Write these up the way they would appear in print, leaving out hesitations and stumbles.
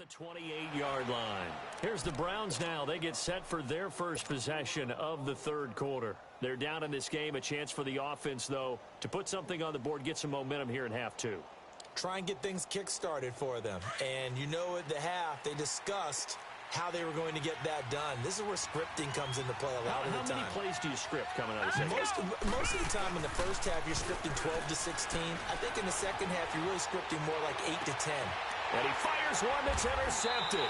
the 28-yard line. Here's the Browns now. They get set for their first possession of the third quarter. They're down in this game. A chance for the offense, though, to put something on the board, get some momentum here in half two. Try and get things kick-started for them. And you know at the half, they discussed how they were going to get that done. This is where scripting comes into play a lot of the time. How many plays do you script coming out of the second? Most of the time in the first half, you're scripting 12 to 16. I think in the second half, you're really scripting more like 8 to 10. And he fires one that's intercepted.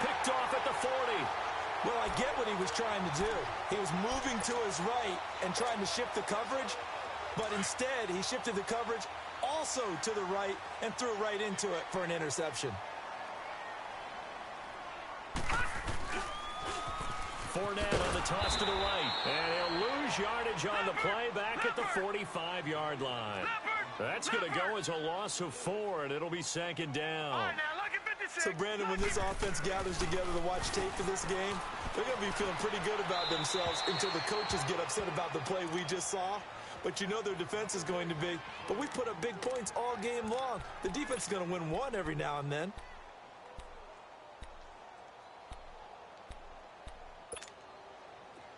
Picked off at the 40. Well, I get what he was trying to do. He was moving to his right and trying to shift the coverage, but instead he shifted the coverage also to the right and threw right into it for an interception. Fournette on the toss to the right. And he'll lose yardage on the play back at the 45-yard line. That's going to go as a loss of 4, and it'll be second down. So, Brandon, when this offense gathers together to watch tape for this game, they're going to be feeling pretty good about themselves until the coaches get upset about the play we just saw. But you know their defense is going to be. But we put up big points all game long. The defense is going to win one every now and then.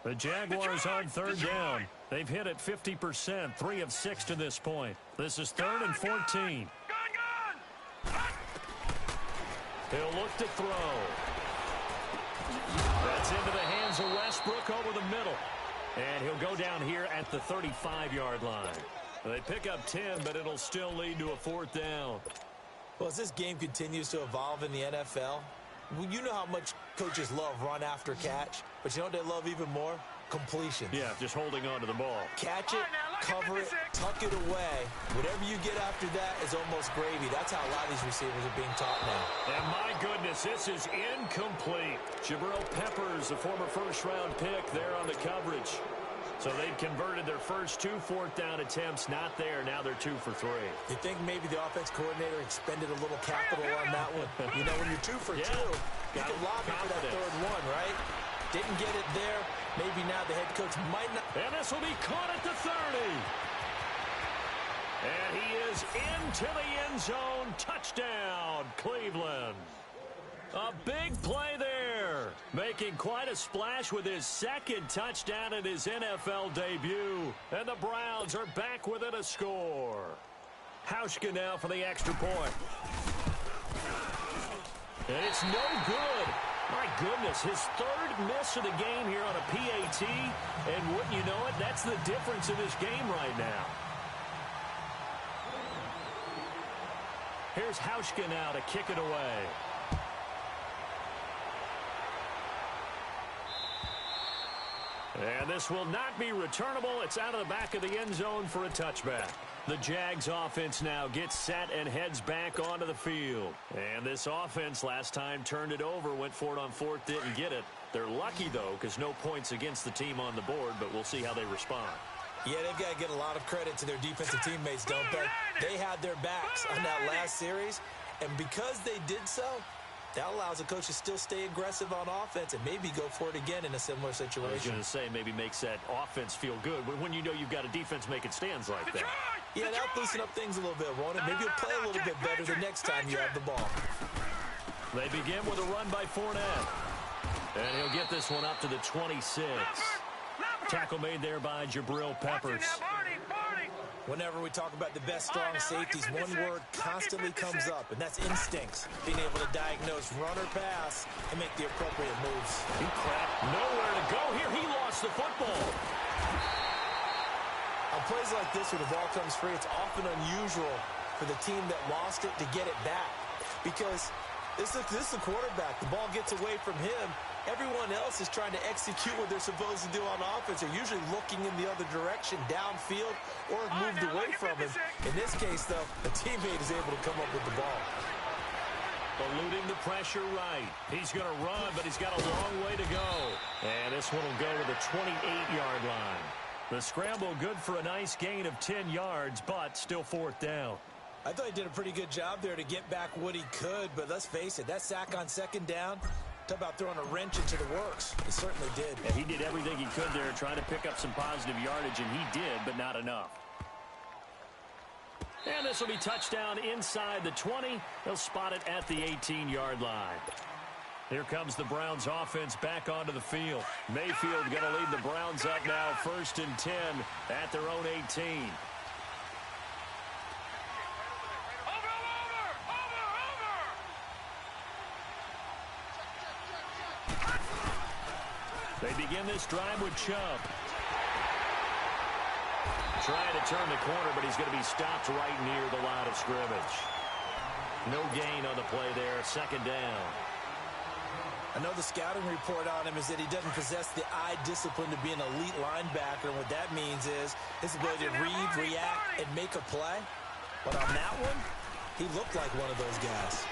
The Jaguars on third down. They've hit it 50%, 3 of 6 to this point. This is 3rd and 14. He'll look to throw. That's into the hands of Westbrook over the middle. And he'll go down here at the 35-yard line. They pick up 10, but it'll still lead to a 4th down. Well, as this game continues to evolve in the NFL, you know how much coaches love run after catch, but you know what they love even more? Completion. Yeah, just holding on to the ball. Catch it, cover it, tuck it away. Whatever you get after that is almost gravy. That's how a lot of these receivers are being taught now. And my goodness, this is incomplete. Jabril Peppers, a former first-round pick, there on the coverage. So they've converted their first 2 4th-down attempts. Not there. Now they're 2 for 3. You think maybe the offense coordinator expended a little capital on that one? You know, when you're 2 for 2, you can lobby for that third one, right? Didn't get it there. Maybe now the head coach might not. And this will be caught at the 30. And he is into the end zone. Touchdown, Cleveland. A big play there. Making quite a splash with his second touchdown in his NFL debut. And the Browns are back within a score. Hauschka now for the extra point. And it's no good. My goodness, his 3rd miss of the game here on a PAT. And wouldn't you know it, that's the difference in this game right now. Here's Hauschka now to kick it away. And this will not be returnable. It's out of the back of the end zone for a touchback. The Jags offense now gets set and heads back onto the field. And this offense last time turned it over, went for it on 4th, didn't get it. They're lucky, though, because no points against the team on the board, but we'll see how they respond. Yeah, they've got to get a lot of credit to their defensive teammates, don't they? They had their backs on that last series, and because they did so, that allows a coach to still stay aggressive on offense and maybe go for it again in a similar situation. I was going to say maybe makes that offense feel good when you know you've got a defense making stands like that. Yeah, that'll loosen up things a little bit, won't it? Maybe you'll play a little bit better the next time you have the ball. They begin with a run by Fournette. And he'll get this one up to the 26. Tackle made there by Jabril Peppers. Whenever we talk about the best strong safeties, one word constantly comes up, and that's instincts. Being able to diagnose run or pass and make the appropriate moves. He cracked nowhere to go here. He lost the football. On plays like this where the ball comes free, it's often unusual for the team that lost it to get it back. Because this is the quarterback. The ball gets away from him. Everyone else is trying to execute what they're supposed to do on offense. They're usually looking in the other direction, downfield, or moved away from him. In this case, though, the teammate is able to come up with the ball. Eluding the pressure right. He's going to run, but he's got a long way to go. And this one will go to the 28-yard line. The scramble good for a nice gain of 10 yards, but still 4th down. I thought he did a pretty good job there to get back what he could, but let's face it, that sack on 2nd down, talk about throwing a wrench into the works. He certainly did. And he did everything he could there, trying to pick up some positive yardage, and he did, but not enough. And this will be touchdown inside the 20. They'll spot it at the 18-yard line. Here comes the Browns offense back onto the field. Mayfield going to lead the Browns up now, 1st and 10 at their own 18. They begin this drive with Chubb. Trying to turn the corner, but he's going to be stopped right near the line of scrimmage. No gain on the play there, 2nd down. I know the scouting report on him is that he doesn't possess the eye discipline to be an elite linebacker. And what that means is his ability to read, react, and make a play. But on that one, he looked like one of those guys.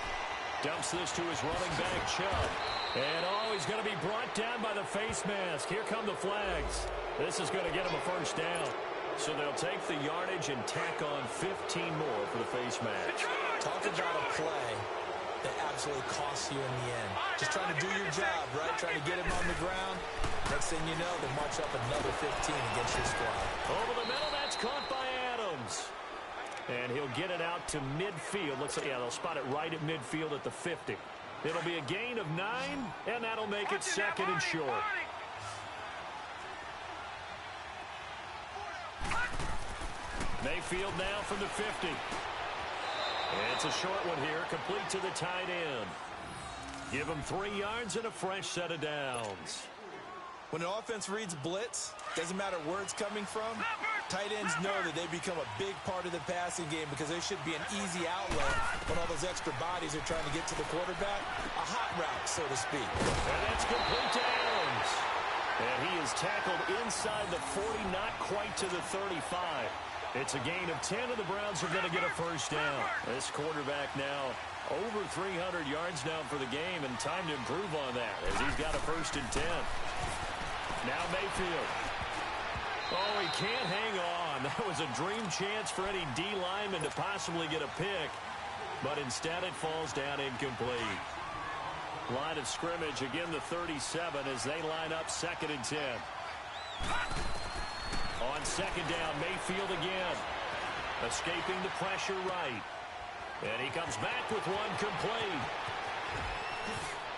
Dumps this to his running back, Chubb. And, he's going to be brought down by the face mask. Here come the flags. This is going to get him a 1st down. So they'll take the yardage and tack on 15 more for the face mask. Talk about a play that absolutely costs you in the end. Just trying to do your job, right? Trying to get him on the ground. Next thing you know, they march up another 15 against your squad. Over the middle, that's caught by Adams. And he'll get it out to midfield. Looks like, yeah, they'll spot it right at midfield at the 50. It'll be a gain of 9, and that'll make it 2nd and short. Mayfield now from the 50. It's a short one here, complete to the tight end. Give him 3 yards and a fresh set of downs. When an offense reads blitz, doesn't matter where it's coming from, tight ends know that they become a big part of the passing game because they should be an easy outlet when all those extra bodies are trying to get to the quarterback. A hot route, so to speak. And that's complete to Adams. And he is tackled inside the 40, not quite to the 35. It's a gain of 10, and the Browns are going to get a 1st down. This quarterback now over 300 yards now for the game, and time to improve on that as he's got a 1st and 10. Now Mayfield. Oh, he can't hang on. That was a dream chance for any D lineman to possibly get a pick, but instead it falls down incomplete. Line of scrimmage, again the 37 as they line up 2nd and 10. On 2nd down, Mayfield again. Escaping the pressure right. And he comes back with one complete.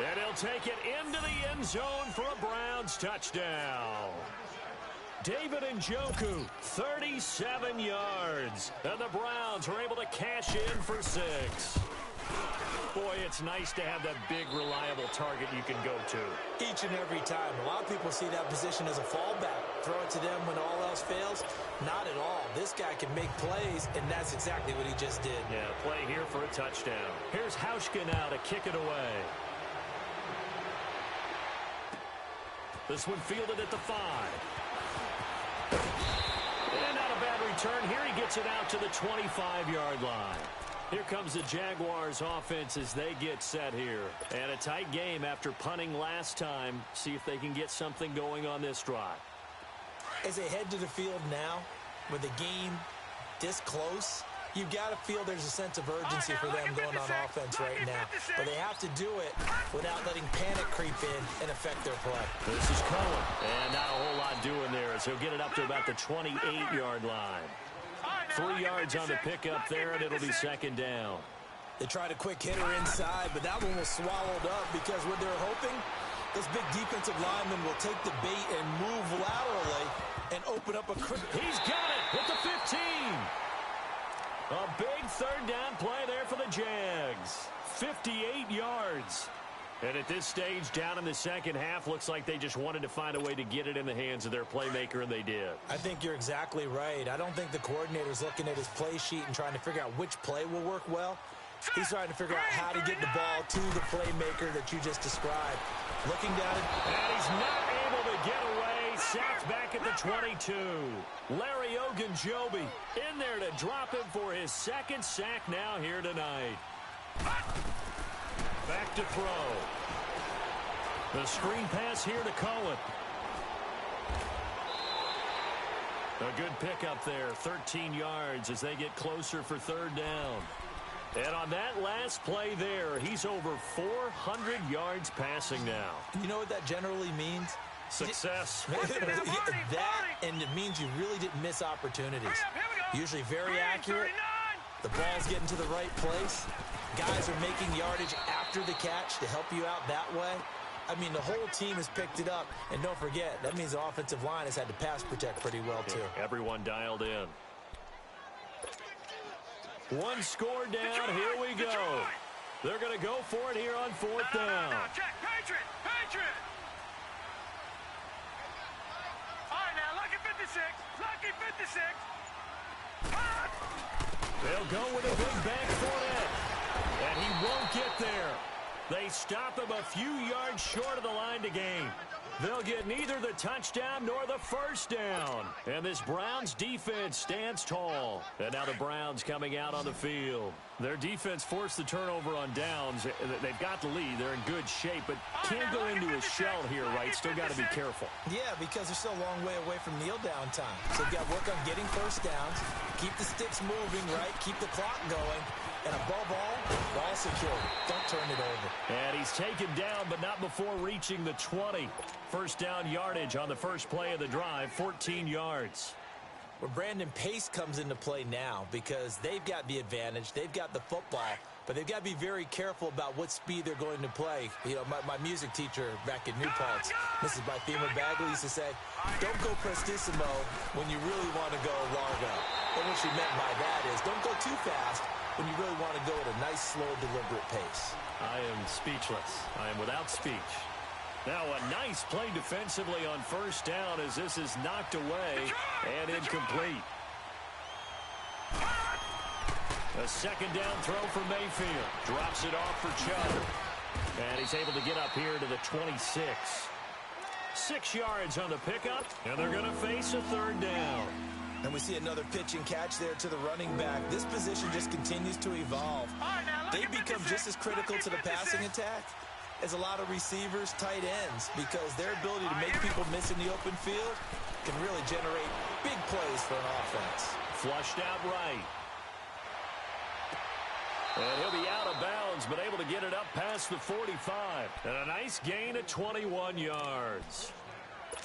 And he'll take it into the end zone for a Browns touchdown. David Njoku, 37 yards. And the Browns are able to cash in for 6. Boy, it's nice to have that big, reliable target you can go to. Each and every time. A lot of people see that position as a fallback. Throw it to them when all else fails. Not at all. This guy can make plays, and that's exactly what he just did. Yeah, play here for a touchdown. Here's Hauschka now to kick it away. This one fielded at the 5. And not a bad return. Here he gets it out to the 25-yard line. Here comes the Jaguars offense as they get set here. And a tight game after punting last time. See if they can get something going on this drive. As they head to the field now, with the game this close, you've got to feel there's a sense of urgency for them going on offense right now. But they have to do it without letting panic creep in and affect their play. This is Cohen. And not a whole lot doing there as he'll get it up to about the 28-yard line. 3 yards on the pickup there, and it'll be 2nd down. They tried a quick hitter inside, but that one was swallowed up because what they're hoping, this big defensive lineman will take the bait and move laterally and open up a... He's got it at the 15. A big 3rd down play there for the Jags. 58 yards. And at this stage, down in the 2nd half, looks like they just wanted to find a way to get it in the hands of their playmaker, and they did. I think you're exactly right. I don't think the coordinator's looking at his play sheet and trying to figure out which play will work well. He's trying to figure out how to get the ball to the playmaker that you just described. Looking down at... And he's not able to get away. Sacked back at the 22. Larry Ogunjobi in there to drop him for his 2nd sack now here tonight. Back to throw. The screen pass here to Cohen. A good pickup there, 13 yards as they get closer for 3rd down. And on that last play there, he's over 400 yards passing now. You know what that generally means? Success. That, and it means you really didn't miss opportunities. Usually very accurate, The ball's getting to the right place. Guys are making yardage after the catch to help you out that way. I mean, the whole team has picked it up. And don't forget, that means the offensive line has had to pass protect pretty well, too. Yeah, everyone dialed in. One score down. Here we go. They're going to go for it here on fourth down. Check. Patriot. All right, now, lucky 56. Lucky 56. They'll go with a big back foot in. And he won't get there. They stop him a few yards short of the line to gain. They'll get neither the touchdown nor the first down. And this Browns defense stands tall. And now the Browns coming out on the field. Their defense forced the turnover on downs. They've got the lead. They're in good shape, but can't go into a shell here, right? Still got to be careful. Yeah, because they're still a long way away from kneel down time. So you've got to work on getting first downs, keep the sticks moving, right? Keep the clock going. And above all, ball security. Don't turn it over. And he's taken down, but not before reaching the 20. First down yardage on the first play of the drive, 14 yards. Well, Brandon, pace comes into play now because they've got the advantage. They've got the football, but they've got to be very careful about what speed they're going to play. You know, my music teacher back in New Paltz, Mrs. Bythema Bagley, used to say, don't go prestissimo when you really want to go largo. And what she meant by that is don't go too fast when you really want to go at a nice, slow, deliberate pace. I am speechless. I am without speech. Now a nice play defensively on first down as this is knocked away and incomplete. A second down throw for Mayfield. Drops it off for Chubb. And he's able to get up here to the 26. 6 yards on the pickup, and they're going to face a third down. And we see another pitch and catch there to the running back. This position just continues to evolve. They become just as critical to the passing attack as a lot of receivers, tight ends, because their ability to make people miss in the open field can really generate big plays for an offense. Flushed out right. And he'll be out of bounds, but able to get it up past the 45. And a nice gain of 21 yards.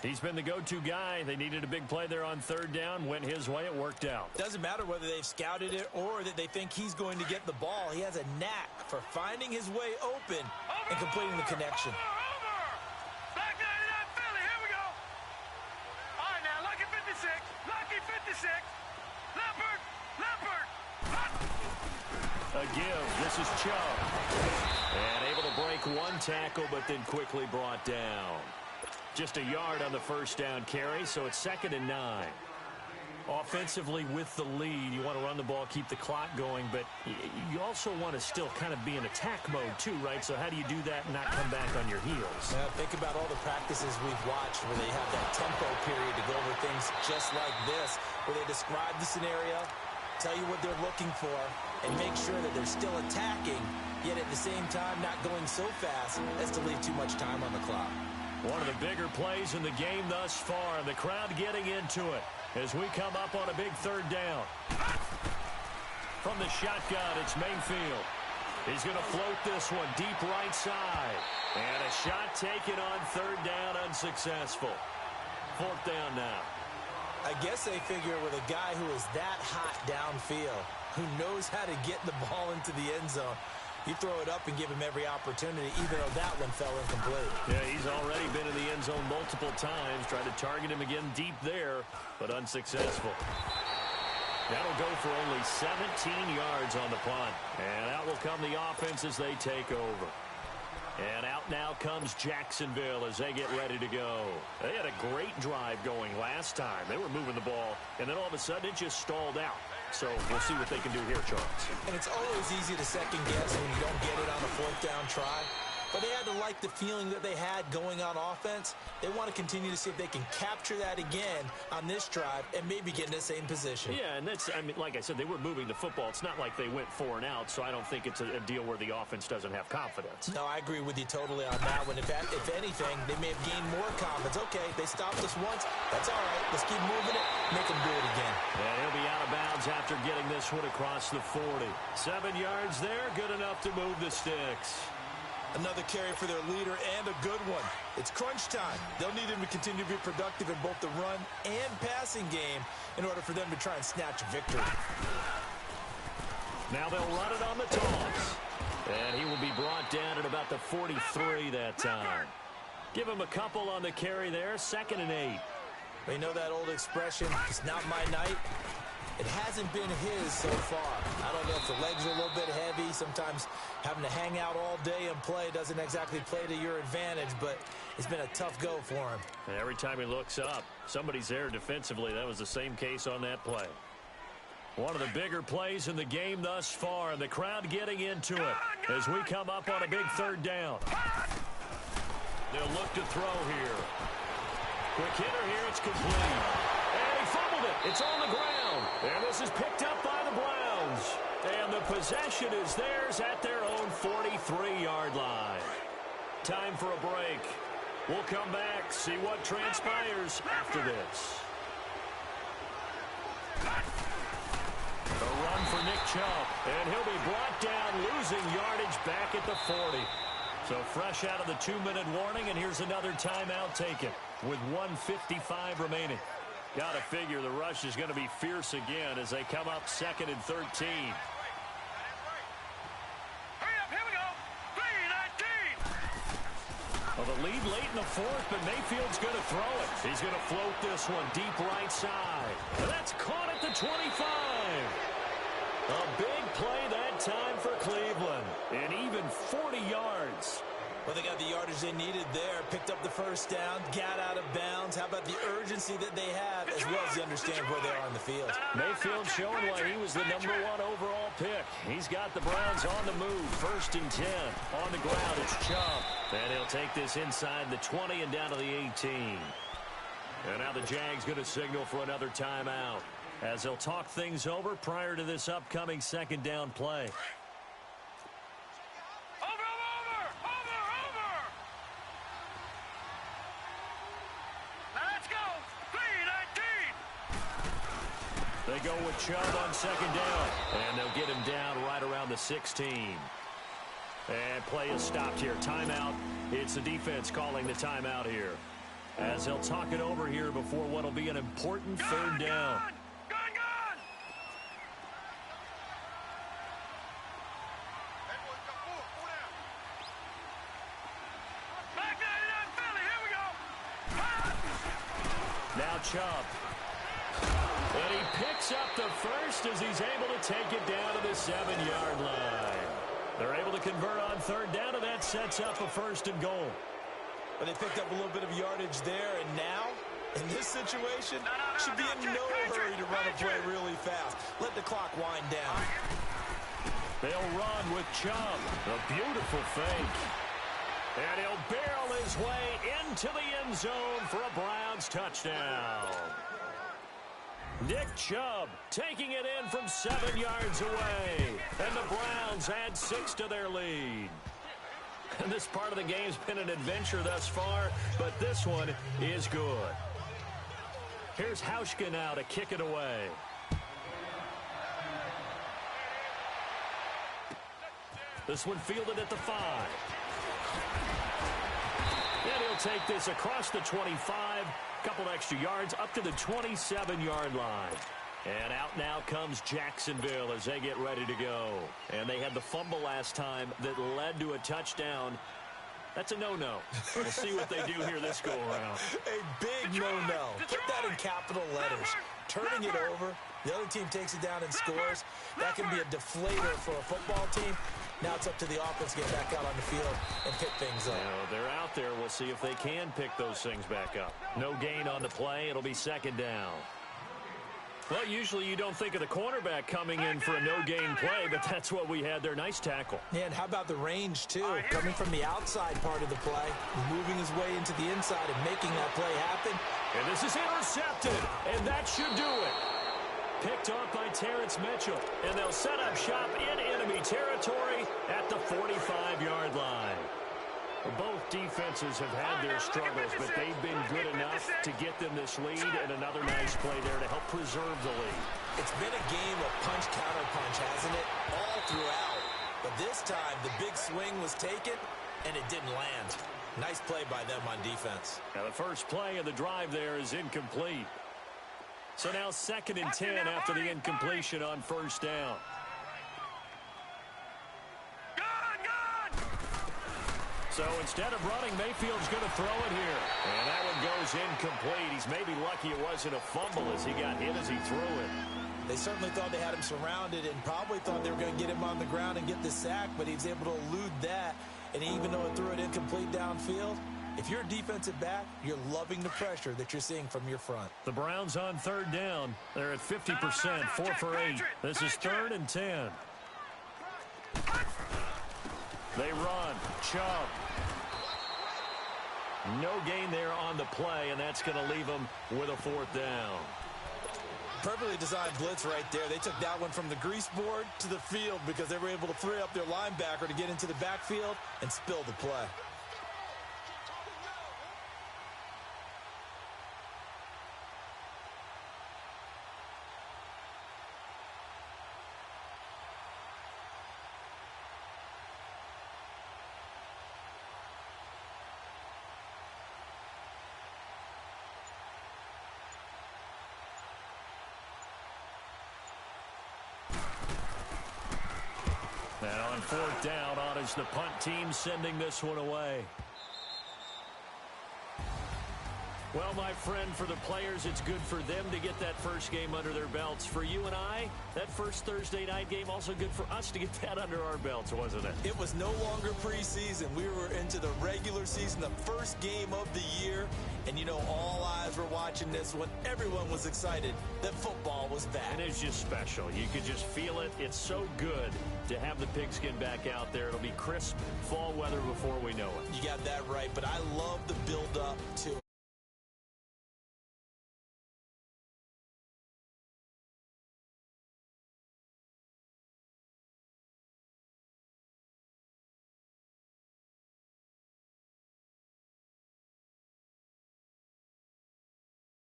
He's been the go-to guy. They needed a big play there on third down. Went his way. It worked out. Doesn't matter whether they've scouted it or that they think he's going to get the ball. He has a knack for finding his way open and completing the connection. Back 99 Philly. Here we go. All right, now, lucky 56. Lucky 56. Leopard. A give. This is Chubb. And able to break one tackle, but then quickly brought down. Just a yard on the first down carry, so it's 2nd and 9. Offensively with the lead, you want to run the ball, keep the clock going, but you also want to still kind of be in attack mode too, right? So how do you do that and not come back on your heels? Think about all the practices we've watched where they have that tempo period to go over things just like this, where they describe the scenario, tell you what they're looking for, and make sure that they're still attacking, yet at the same time not going so fast as to leave too much time on the clock. One of the bigger plays in the game thus far, and the crowd getting into it as we come up on a big third down. From the shotgun, it's Mayfield. He's going to float this one deep right side. And a shot taken on third down, unsuccessful. 4th down now. I guess they figure with a guy who is that hot downfield, who knows how to get the ball into the end zone, you throw it up and give him every opportunity, even though that one fell incomplete. Yeah, he's already been in the end zone multiple times. Tried to target him again deep there, but unsuccessful. That'll go for only 17 yards on the punt. And out will come the offense as they take over. And out now comes Jacksonville as they get ready to go. They had a great drive going last time. They were moving the ball, and then all of a sudden it just stalled out. So we'll see what they can do here, Charles. And it's always easy to second guess when you don't get it on a 4th down try. But they had to like the feeling that they had going on offense. They want to continue to see if they can capture that again on this drive and maybe get in the same position. Yeah, and that's, I mean, like I said, they were moving the football. It's not like they went 4 and out, so I don't think it's a deal where the offense doesn't have confidence. No, I agree with you totally on that one. If anything, they may have gained more confidence. Okay, they stopped us once. That's all right. Let's keep moving it. Make them do it again. And he'll be out of bounds after getting this one across the 40. 7 yards there, good enough to move the sticks. Another carry for their leader and a good one. It's crunch time. They'll need him to continue to be productive in both the run and passing game in order for them to try and snatch a victory. Now they'll run it on the toss. And he will be brought down at about the 43 that time. Give him a couple on the carry there. 2nd and 8. You know that old expression, it's not my night? It hasn't been his so far. I don't know if the legs are a little bit heavy. Sometimes having to hang out all day and play doesn't exactly play to your advantage, but it's been a tough go for him. And every time he looks up, somebody's there defensively. That was the same case on that play. One of the bigger plays in the game thus far, and the crowd getting into it as we come up on a big 3rd down. They'll look to throw here. Quick hitter here, it's complete. And he fumbled it. It's on the ground. And this is picked up by the Browns. And the possession is theirs at their own 43-yard line. Time for a break. We'll come back, see what transpires after this. A run for Nick Chubb, and he'll be brought down, losing yardage back at the 40. So fresh out of the 2-minute warning, and here's another timeout taken with 1:55 remaining. Got to figure the rush is going to be fierce again as they come up 2nd and 13. Hurry up, here we go. 3-19. Well, the lead late in the 4th, but Mayfield's going to throw it. He's going to float this one deep right side. And that's caught at the 25. A big play that time for Cleveland. And even 40 yards. Well, they got the yardage they needed there. Picked up the 1st down, got out of bounds. How about the urgency that they have, as well as they understand where they are on the field. Mayfield showing why he was the #1 overall pick. He's got the Browns on the move. 1st and 10. On the ground, it's Chubb. And he'll take this inside the 20 and down to the 18. And now the Jags going to signal for another timeout as they'll talk things over prior to this upcoming 2nd down play. They go with Chubb on 2nd down, and they'll get him down right around the 16. And play is stopped here. Timeout. It's the defense calling the timeout here as they'll talk it over here before what will be an important 3rd down. Now Chubb. And he picks up the 1st as he's able to take it down to the 7-yard line. They're able to convert on 3rd down, and that sets up a 1st and goal. But they picked up a little bit of yardage there, and now, in this situation, should be in no hurry to run a play really fast. Let the clock wind down. They'll run with Chubb. A beautiful fake. And he'll barrel his way into the end zone for a Browns touchdown. Nick Chubb taking it in from 7 yards away. And the Browns add 6 to their lead. And this part of the game's been an adventure thus far, but this one is good. Here's Hauschka now to kick it away. This one fielded at the 5. And he'll take this across the 25. Couple extra yards up to the 27-yard line. And out now comes Jacksonville as they get ready to go. And they had the fumble last time that led to a touchdown. That's a no-no. We'll see what they do here this go-around. A big no-no. Put that in capital letters. Turning it over, the other team takes it down and scores. That can be a deflator for a football team. Now it's up to the offense to get back out on the field and pick things up. They're out there. We'll see if they can pick those things back up. No gain on the play. It'll be 2nd down. Well, usually you don't think of the cornerback coming in for a no-gain play, but that's what we had there. Nice tackle. Yeah, and how about the range, too? Coming from the outside part of the play, moving his way into the inside and making that play happen. And this is intercepted, and that should do it. Picked off by Terrence Mitchell, and they'll set up shop in enemy territory at the 45-yard line. Both defenses have had their struggles, but they've been good enough to get them this lead, and another nice play there to help preserve the lead. It's been a game of punch-counter-punch, hasn't it? All throughout. But this time, the big swing was taken, and it didn't land. Nice play by them on defense. Now, the first play of the drive there is incomplete. So now 2nd and 10 after the incompletion on 1st down. So instead of running, Mayfield's going to throw it here. And that one goes incomplete. He's maybe lucky it wasn't a fumble as he got hit as he threw it. They certainly thought they had him surrounded and probably thought they were going to get him on the ground and get the sack, but he was able to elude that. And even though it threw it incomplete downfield, if you're a defensive back, you're loving the pressure that you're seeing from your front. The Browns on third down. They're at 50%, 4 for 8. This is 3rd and 10. They run. Chubb. No gain there on the play, and that's going to leave them with a 4th down. Perfectly designed blitz right there. They took that one from the grease board to the field because they were able to free up their linebacker to get into the backfield and spill the play. And on 4th down, on is the punt team sending this one away. Well, my friend, for the players, it's good for them to get that first game under their belts. For you and I, that first Thursday night game, also good for us to get that under our belts, wasn't it? It was no longer preseason. We were into the regular season, the first game of the year. And, you know, all eyes were watching this one. Everyone was excited that football was back. And it's just special. You could just feel it. It's so good to have the pigskin back out there. It'll be crisp fall weather before we know it. You got that right, but I love the build-up to it.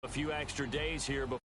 A few extra days here before.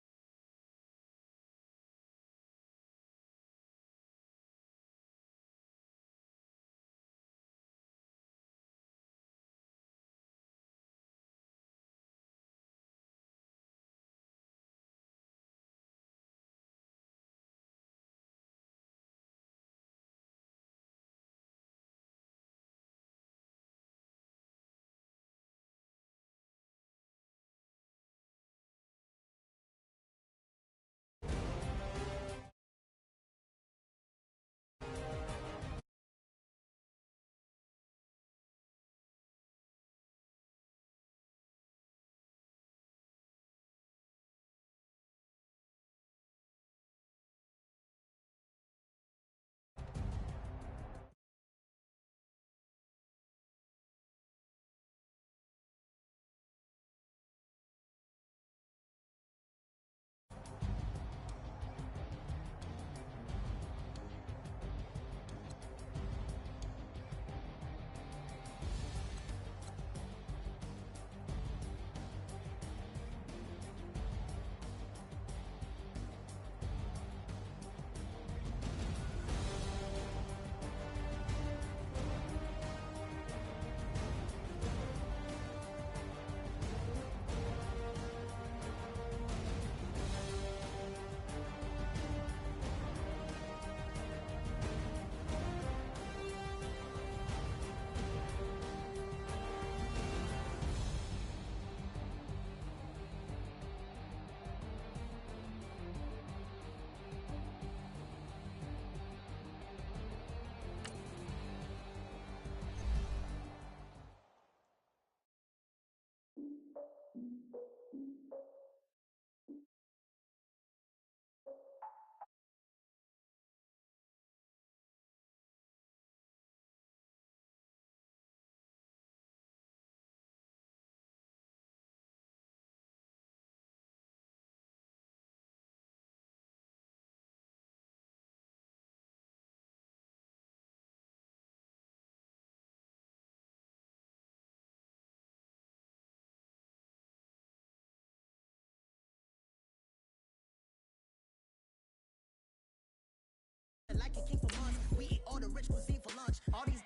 Like it came for months. We eat all the rich cuisine for lunch. All these